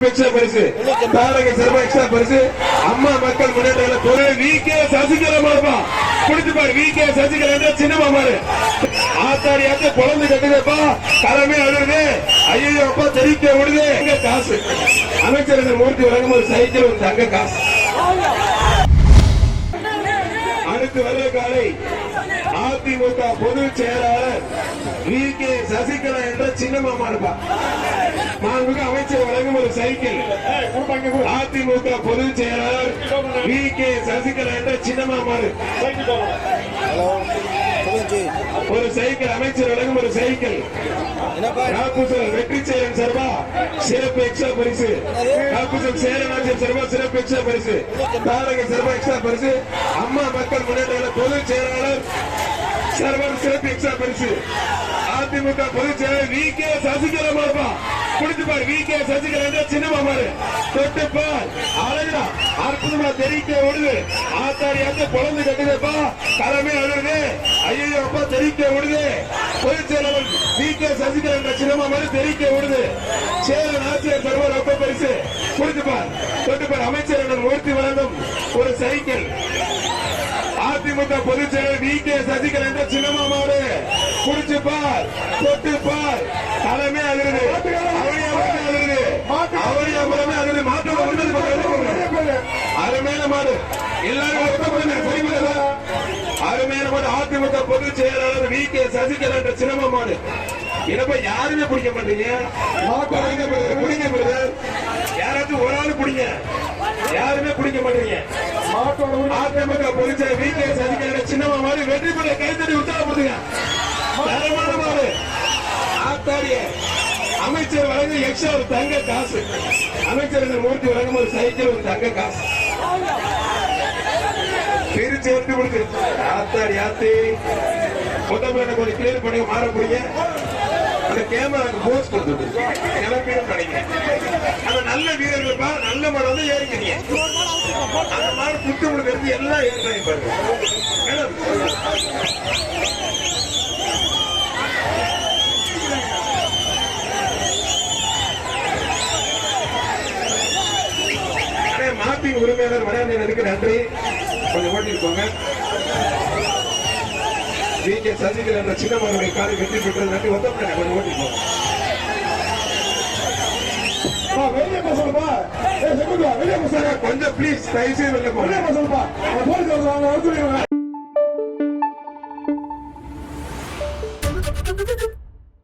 பரிசு தாரக சிறப்பு எக்ஸ்ட்ரா பரிசு அம்மா மக்கள் முன்னேற்ற விகே சசிகலா மாப்பா குடிச்சு பாரு. விகே சசிகலா சின்னமா மாறு ஆத்தாடி ஆத்த குழந்தை கட்டுதப்பா தலைமை அழுது ஐயோ அப்பா தெரிவிக்க விடுது எங்க காசு அமைச்சர் மூர்த்தி வழங்கும் ஒரு சைக்கிள் ஒரு தங்க காசு. அடுத்து வர காலை அதிமுக பொதுச் செயலாளர் விகே சசிகலா என்ற சின்னமாமா இருப்பா மாண்புமிகு அமைச்சர் வழங்கும் ஒரு சைக்கிள். அதிமுக பொதுச் செயலாளர் விகே சசிகலா என்ற சின்னமாமா ஒரு சைக்கிள் அமைச்சர் வழங்கும் ஒரு சைக்கிள். வெற்றி செயலன் சார்பா சிறப்பு எக்ஸ்ட்ரா பரிசு. சேரநாச்சர் சார்பா சிறப்பு எக்ஸ்ட்ரா பரிசு. தாரக சிறப்பு எக்ஸ்ட்ரா பரிசு. அம்மா மக்கள் முன்னேற்ற பொதுச் செயலாளர் சர்வர் சிறப்பு எக்ஸ்ட்ரா பரிசு. அதிமுக பொதுச் செயலாளர் விகே சசிகலா மாப்பா குடிச்சு பாரு. விகே சசிகலா சின்னமா மாறு தொட்டு பார் அழகா அற்புதமா தெரிவிக்க விடுது ஆத்தாடி ஆத்த குழந்தை கட்டுதப்பா தலைமை அழுது ஐயோ அப்பா தெரிவிக்க விடுது பொதுச் செயலாளர் விகே சசிகலா என்ற சின்னமா மாறு தெரிவிக்க விடுது. சேரன் ஆட்சியர் சர்வர் ஒப்ப பரிசு குடிச்சு பார் தொட்டு பார். அமைச்சர் மூர்த்தி வழங்கும் ஒரு சைக்கிள். அதிமுக பொதுச் செயலர் விகே சசிகலா என்ற சின்னமா மாறு குடிச்சு பார் தொட்டு பார் தலைமை அழுது அருமையான மாடு எல்லாரும் அருமையான மாடு. அதிமுக பொதுச் செயலாளர் விகே சசிகலா என்ற சின்னமா மாடு. என்னப்பா யாருமே பிடிக்க மாட்டீங்க பிடிங்க யாராச்சும் ஒரு ஆளு பிடிங்க யாருமே பிடிக்க மாட்டீங்க. அதிமுக பொதுச் செயலர் விகே சசிகலா சின்னமா மாடு வெற்றி பெற கைத்தடி உற்சாகப்படுத்துங்க. தரமான மாடு ஆத்தாரிய அமைச்சர் வழங்க எக்ஸ்ட்ரா ஒரு தங்க காசு. அமைச்சர் மூர்த்தி வழங்கும் ஒரு சைக்கிள் ஒரு தங்க காசு பிரிச்சு எடுத்து கொடுத்து ஆத்தாடி ஆத்தி முதல்ல கொஞ்சம் கிளியர் பண்ணி மாற போறீங்க. அந்த கேமராக்கு போஸ் கொடுத்துட்டு நிலப்பீடும் கிடைக்கும். அந்த நல்ல வீரர்களுப்பா நல்ல மாடு வந்து ஏறிக்கிறீங்க. அந்த மாடு புட்டு கொடுக்கறது எல்லாம் ஏற்கனவே பாருங்க. மாப்பிங் உரிமையாளர் வரையாளருக்கு நன்றி. கொஞ்சம் ஓட்டிருக்கோங்க. விகே சசிகலா என்ற சின்னமனுடைய காலை வெற்றி பெற்றது நன்றி. ஒத்தப்பட கொஞ்சம் ஓட்டிருக்கோங்க. கொஞ்சம் பிளீஸ் தயவு செய்து வெளியே போங்க.